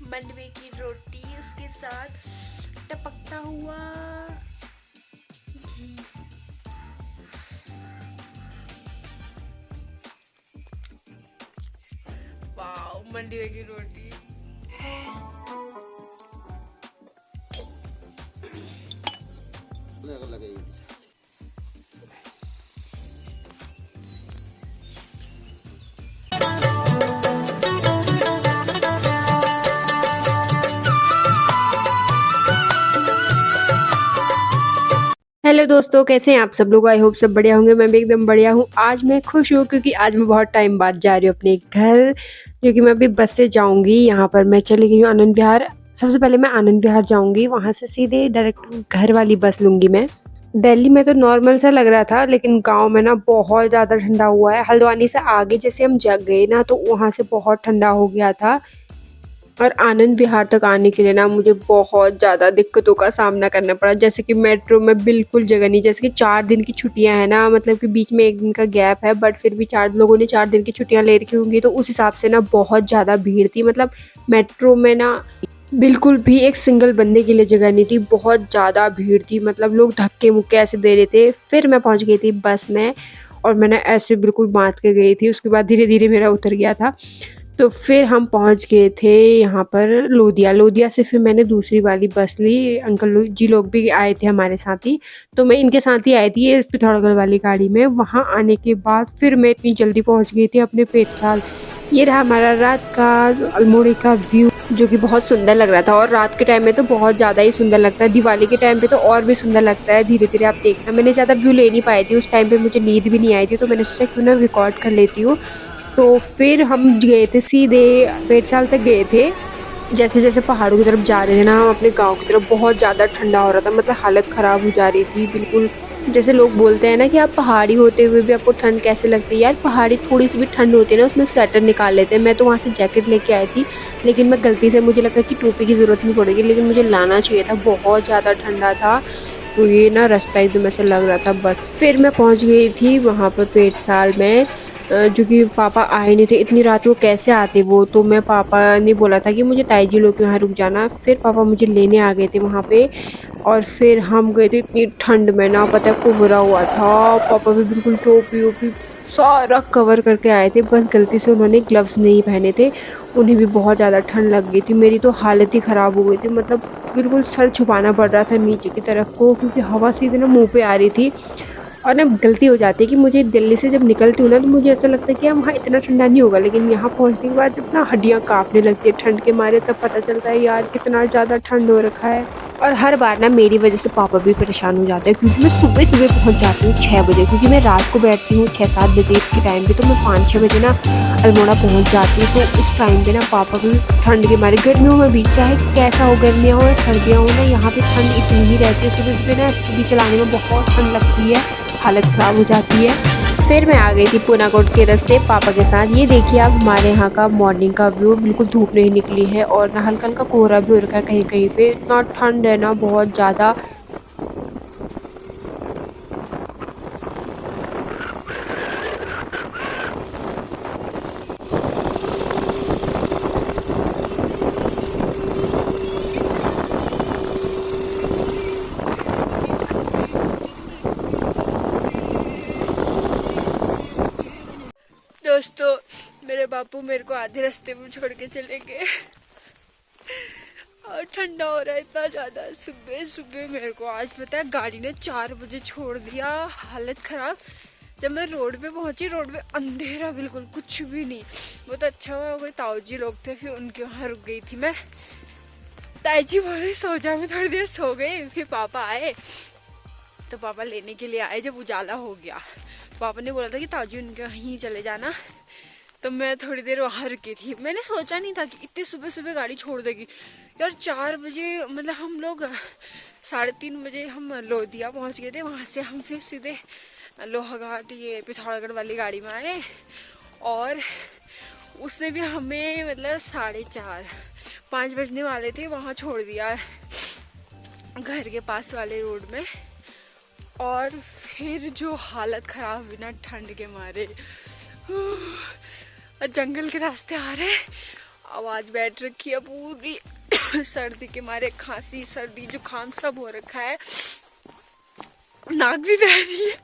मंडवे की रोटी, उसके साथ टपकता हुआ घी। वाओ, मंडवे की रोटी। हेलो दोस्तों, कैसे हैं आप सब लोग। आई होप सब बढ़िया होंगे। मैं भी एकदम बढ़िया हूँ। आज मैं खुश हूँ क्योंकि आज मैं बहुत टाइम बाद जा रही हूँ अपने घर, जो कि मैं अभी बस से जाऊँगी। यहाँ पर मैं चली गई हूँ आनंद विहार। सबसे पहले मैं आनंद विहार जाऊँगी, वहाँ से सीधे डायरेक्ट घर वाली बस लूँगी मैं। दिल्ली में तो नॉर्मल सा लग रहा था, लेकिन गाँव में ना बहुत ज़्यादा ठंडा हुआ है। हल्द्वानी से आगे जैसे हम जग गए ना, तो वहाँ से बहुत ठंडा हो गया था। और आनंद विहार तक आने के लिए ना मुझे बहुत ज़्यादा दिक्कतों का सामना करना पड़ा। जैसे कि मेट्रो में बिल्कुल जगह नहीं, जैसे कि 4 दिन की छुट्टियां हैं ना, मतलब कि बीच में 1 दिन का गैप है, बट फिर भी 4 लोगों ने 4 दिन की छुट्टियां ले रखी होंगी, तो उस हिसाब से ना बहुत ज़्यादा भीड़ थी। मतलब मेट्रो में ना बिल्कुल भी एक सिंगल बंदे के लिए जगह नहीं थी, बहुत ज़्यादा भीड़ थी। मतलब लोग धक्के मुक्के ऐसे दे रहे थे। फिर मैं पहुँच गई थी बस में, और मैंने ऐसे बिल्कुल बाँध के गई थी। उसके बाद धीरे-धीरे मेरा उतर गया था। तो फिर हम पहुँच गए थे यहाँ पर लोदिया। लोदिया से फिर मैंने दूसरी वाली बस ली। अंकल जी लोग भी आए थे हमारे साथ ही, तो मैं इनके साथ ही आई थी ये पिथौरागढ़ वाली गाड़ी में। वहाँ आने के बाद फिर मैं इतनी जल्दी पहुँच गई थी अपने पेटसाल। ये रहा हमारा रात का अल्मोड़े का व्यू, जो कि बहुत सुंदर लग रहा था। और रात के टाइम में तो बहुत ज़्यादा ही सुंदर लगता है। दिवाली के टाइम पे तो और भी सुंदर लगता है। धीरे-धीरे आप देखना। मैंने ज़्यादा व्यू ले नहीं पाई थी उस टाइम पे, मुझे नींद भी नहीं आई थी, तो मैंने सोचा क्यों ना रिकॉर्ड कर लेती हूँ। तो फिर हम गए थे सीधे पेटसाल तक गए थे। जैसे-जैसे पहाड़ों की तरफ जा रहे थे ना हम अपने गाँव की तरफ, बहुत ज़्यादा ठंडा हो रहा था। मतलब हालत ख़राब हो जा रही थी बिल्कुल। जैसे लोग बोलते हैं ना कि आप पहाड़ी होते हुए भी आपको ठंड कैसे लगती है। यार पहाड़ी थोड़ी-सी भी ठंड होती है ना, उसमें स्वेटर निकाल लेते हैं। मैं तो वहाँ से जैकेट लेके आई थी, लेकिन मैं गलती से, मुझे लगा कि टोपी की ज़रूरत नहीं पड़ेगी, लेकिन मुझे लाना चाहिए था, बहुत ज़्यादा ठंडा था। तो ये ना रास्ता एकदम ऐसा लग रहा था बस। फिर मैं पहुँच गई थी वहाँ पर पेटसाल में। जो कि पापा आए नहीं थे इतनी रात को, कैसे आते वो। तो मैं, पापा ने बोला था कि मुझे ताई जी लोग के यहाँ रुक जाना। फिर पापा मुझे लेने आ गए थे वहाँ पे, और फिर हम गए थे इतनी ठंड में ना, पता है कोहरा हुआ था। पापा भी बिल्कुल टोपी वोपी सारा कवर करके आए थे, बस गलती से उन्होंने ग्लव्स नहीं पहने थे। उन्हें भी बहुत ज़्यादा ठंड लग गई थी। मेरी तो हालत ही ख़राब हो गई थी। मतलब बिल्कुल सर छुपाना पड़ रहा था नीचे की तरफ को, क्योंकि हवा सीधे ना मुँह पे आ रही थी। और ना गलती हो जाती है कि मुझे दिल्ली से जब निकलती हूँ ना, तो मुझे ऐसा लगता है कि वहाँ इतना ठंडा नहीं होगा, लेकिन यहाँ पहुँचने के बाद जब ना हड्डियाँ काँपने लगती है ठंड के मारे, तब पता चलता है यार कितना ज़्यादा ठंड हो रखा है। और हर बार ना मेरी वजह से पापा भी परेशान हो जाते हैं, क्योंकि मैं सुबह-सुबह पहुँच जाती हूँ 6 बजे, क्योंकि मैं रात को बैठती हूँ 6-7 बजे के टाइम पे, तो मैं 5-6 बजे ना अल्मोड़ा पहुँच जाती हूँ। तो उस टाइम पे ना पापा भी ठंड के मारे, गर्मियों में भी चाहे कैसा हो, गर्मियाँ हो या सर्दियाँ हो ना, यहाँ पे ठंड इतनी ही रहती है। सुबह-सुबह ना स्कूटी चलाने में बहुत ठंड लगती है, हालत ख़राब हो जाती है। फिर मैं आ गई थी पूनाकोट के रास्ते पापा के साथ। ये देखिए आप हमारे यहाँ का मॉर्निंग का व्यू, बिल्कुल धूप नहीं निकली है, और ना हल्का-हल्का कोहरा भी हो रखा है कहीं-कहीं पे। इतना ठंड है ना, बहुत ज़्यादा। दोस्तों, मेरे बापू मेरे को आधे रास्ते में छोड़ के चले गए। और ठंडा हो रहा है इतना ज़्यादा। सुबह सुबह मेरे को आज पता है गाड़ी ने 4 बजे छोड़ दिया, हालत ख़राब। जब मैं रोड पे पहुंची, रोड पे अंधेरा, बिल्कुल कुछ भी नहीं। बहुत अच्छा हुआ कोई ताऊ जी लोग थे, फिर उनके वहाँ रुक गई थी मैं। ताई जी बोले सो जा, मैं थोड़ी देर सो गई। फिर पापा आए, तो पापा लेने के लिए आए जब उजाला हो गया। तो पापा ने बोला था कि ताऊ जी उनके वहीं चले जाना, तो मैं थोड़ी देर वहाँ रुकी थी। मैंने सोचा नहीं था कि इतने सुबह सुबह गाड़ी छोड़ देगी यार। 4 बजे, मतलब हम लोग 3:30 बजे हम लोधिया पहुँच गए थे। वहाँ से हम फिर सीधे लोहाघाट, ये पिथौरागढ़ वाली गाड़ी में आए, और उसने भी हमें मतलब 4:30-5 बजने वाले थे वहाँ छोड़ दिया, घर के पास वाले रोड में। और फिर जो हालत ख़राब हुई ना ठंड के मारे, और जंगल के रास्ते आ रहे, आवाज बैठ रखी है पूरी। सर्दी के मारे खांसी सर्दी जुकाम सब हो रखा है, नाक भी बह रही है।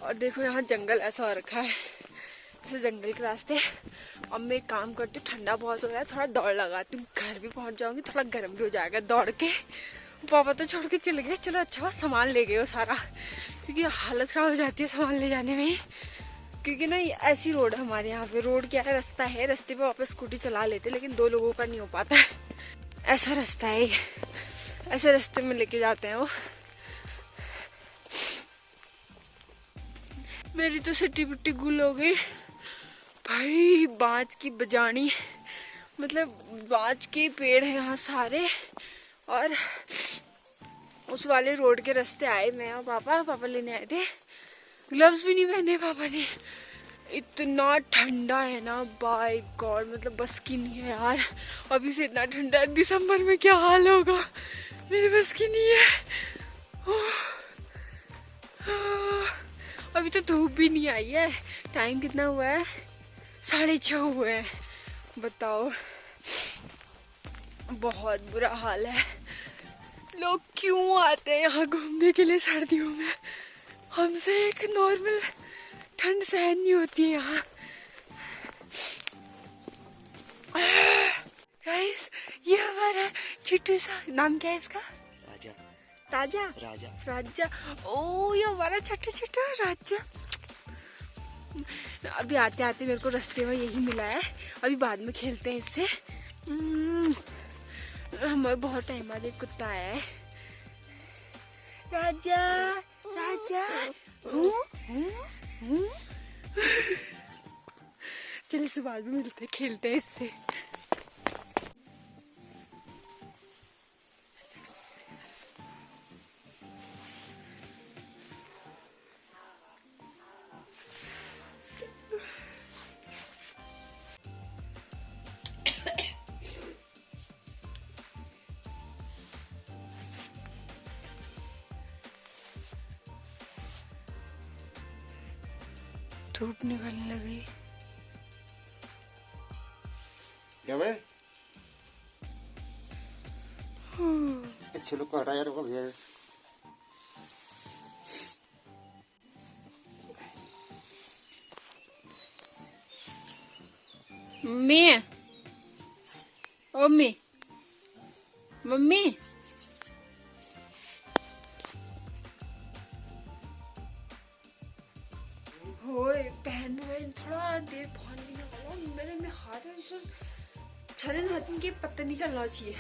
और देखो यहाँ जंगल ऐसा हो रखा है, जैसे जंगल के रास्ते। अब मैं एक काम करती हूँ, ठंडा बहुत हो रहा है, थोड़ा दौड़ लगाती हूँ, घर भी पहुँच जाऊंगी, थोड़ा गर्म भी हो जाएगा दौड़ के। पापा तो छोड़ के चले गए, चलो अच्छा हुआ सामान ले गए वो सारा, क्योंकि हालत खराब हो जाती है सामान ले जाने में। क्योंकि ना ये ऐसी रोड है हमारे यहाँ पे, रोड क्या है, रास्ता है, रास्ते पे वापस स्कूटी चला लेते, लेकिन 2 लोगों का नहीं हो पाता है, ऐसा रास्ता है। ऐसे रास्ते में लेके जाते हैं वो। मेरी तो सिट्टी पिट्टी गुल हो गई भाई, बाँस की बजानी, मतलब बाँस के पेड़ है यहाँ सारे। और उस वाले रोड के रास्ते आए मैं और पापा लेने आए थे, ग्लव्स भी नहीं पहने पापा ने। इतना ठंडा है ना बाय गॉड, मतलब बस की नहीं है यार। अभी से इतना ठंडा है, दिसंबर में क्या हाल होगा, मेरी बस की नहीं है। अभी तो धूप भी नहीं आई है, टाइम कितना हुआ है, 6:30 हुए हैं, बताओ। बहुत बुरा हाल है। लोग क्यों आते हैं यहाँ घूमने के लिए सर्दियों में, हमसे एक नॉर्मल ठंड सहन नहीं होती है यहाँ। गाइस ये हमारा छोटू सा, नाम क्या है इसका? राजा। ताजा राजा। राजा। ओ ये हमारा छोटा छोटा राजा। अभी आते आते मेरे को रास्ते में यही मिला है, अभी बाद में खेलते हैं इससे। हमें बहुत टाइम बाद एक कुत्ता आया है। राजा राजा। चलिए इसे बाद में मिलते खेलते हैं इससे। धूप निकलने लगी। क्या भाई? चलो काटा यार को भैया। मम्मी, ओ मम्मी, मम्मी, होए पहन थोड़ा देर फोन नहीं वाला, मेरे हाथ में छलन हाथ के पत्ता नहीं चलना चाहिए।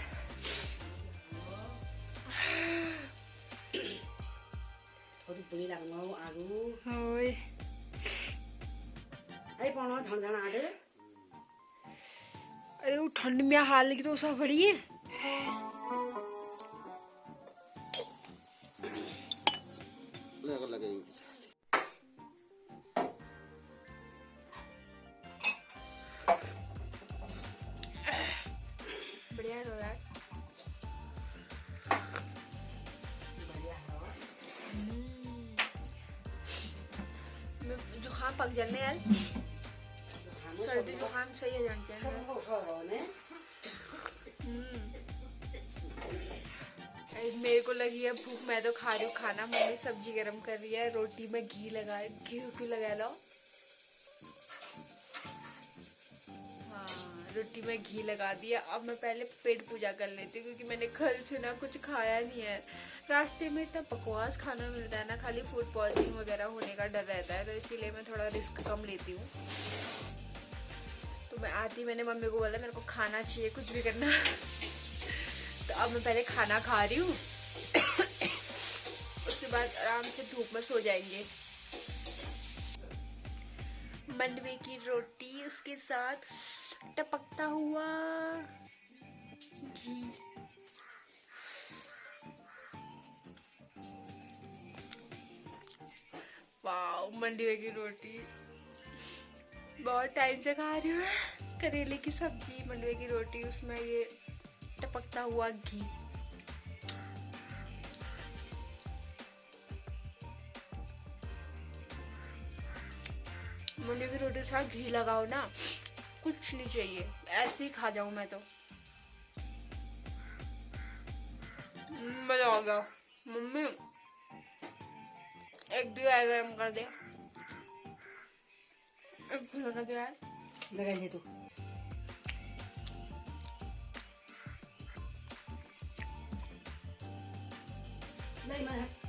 पुरी लाग्नु आलु होए आई पाउन झणझण आडे। अरे वो ठंड में हाल की तो सब बड़ी है। लगे बढ़िया है यार, जुकाम पक जाने यार, सर्दी जुकाम सही है जान चाहिए। मेरे को लगी है भूख, मैं तो खा रही हूँ खाना, मम्मी सब्जी गरम कर रही है, रोटी में घी लगा, घी क्यों लगा लो। हाँ रोटी में घी लगा दिया। अब मैं पहले पेट पूजा कर लेती हूँ, क्योंकि मैंने कल से ना कुछ खाया नहीं है। रास्ते में इतना बकवास खाना मिलता है ना, खाली फूड पॉइजनिंग वगैरह होने का डर रहता है, तो इसीलिए मैं थोड़ा रिस्क कम लेती हूँ। तो मैं आती, मैंने मम्मी को बोला मेरे को खाना चाहिए, कुछ भी करना। तो अब मैं पहले खाना खा रही हूँ, उसके बाद आराम से धूप में सो जाएंगे। मंडवे की रोटी, उसके साथ टपकता हुआ घी। वाह मंडवे की रोटी बहुत टाइम से खा रही हूँ। करेले की सब्जी, मंडवे की रोटी, उसमें ये टपकता हुआ घी। मंडवे की रोटी के साथ घी लगाओ ना, कुछ नहीं चाहिए, ऐसे ही खा जाऊं मैं तो। मजा आ गया। मम्मी एक दिया गरम कर दे, एक लगा दिया है। लगा ले तू। नहीं मैं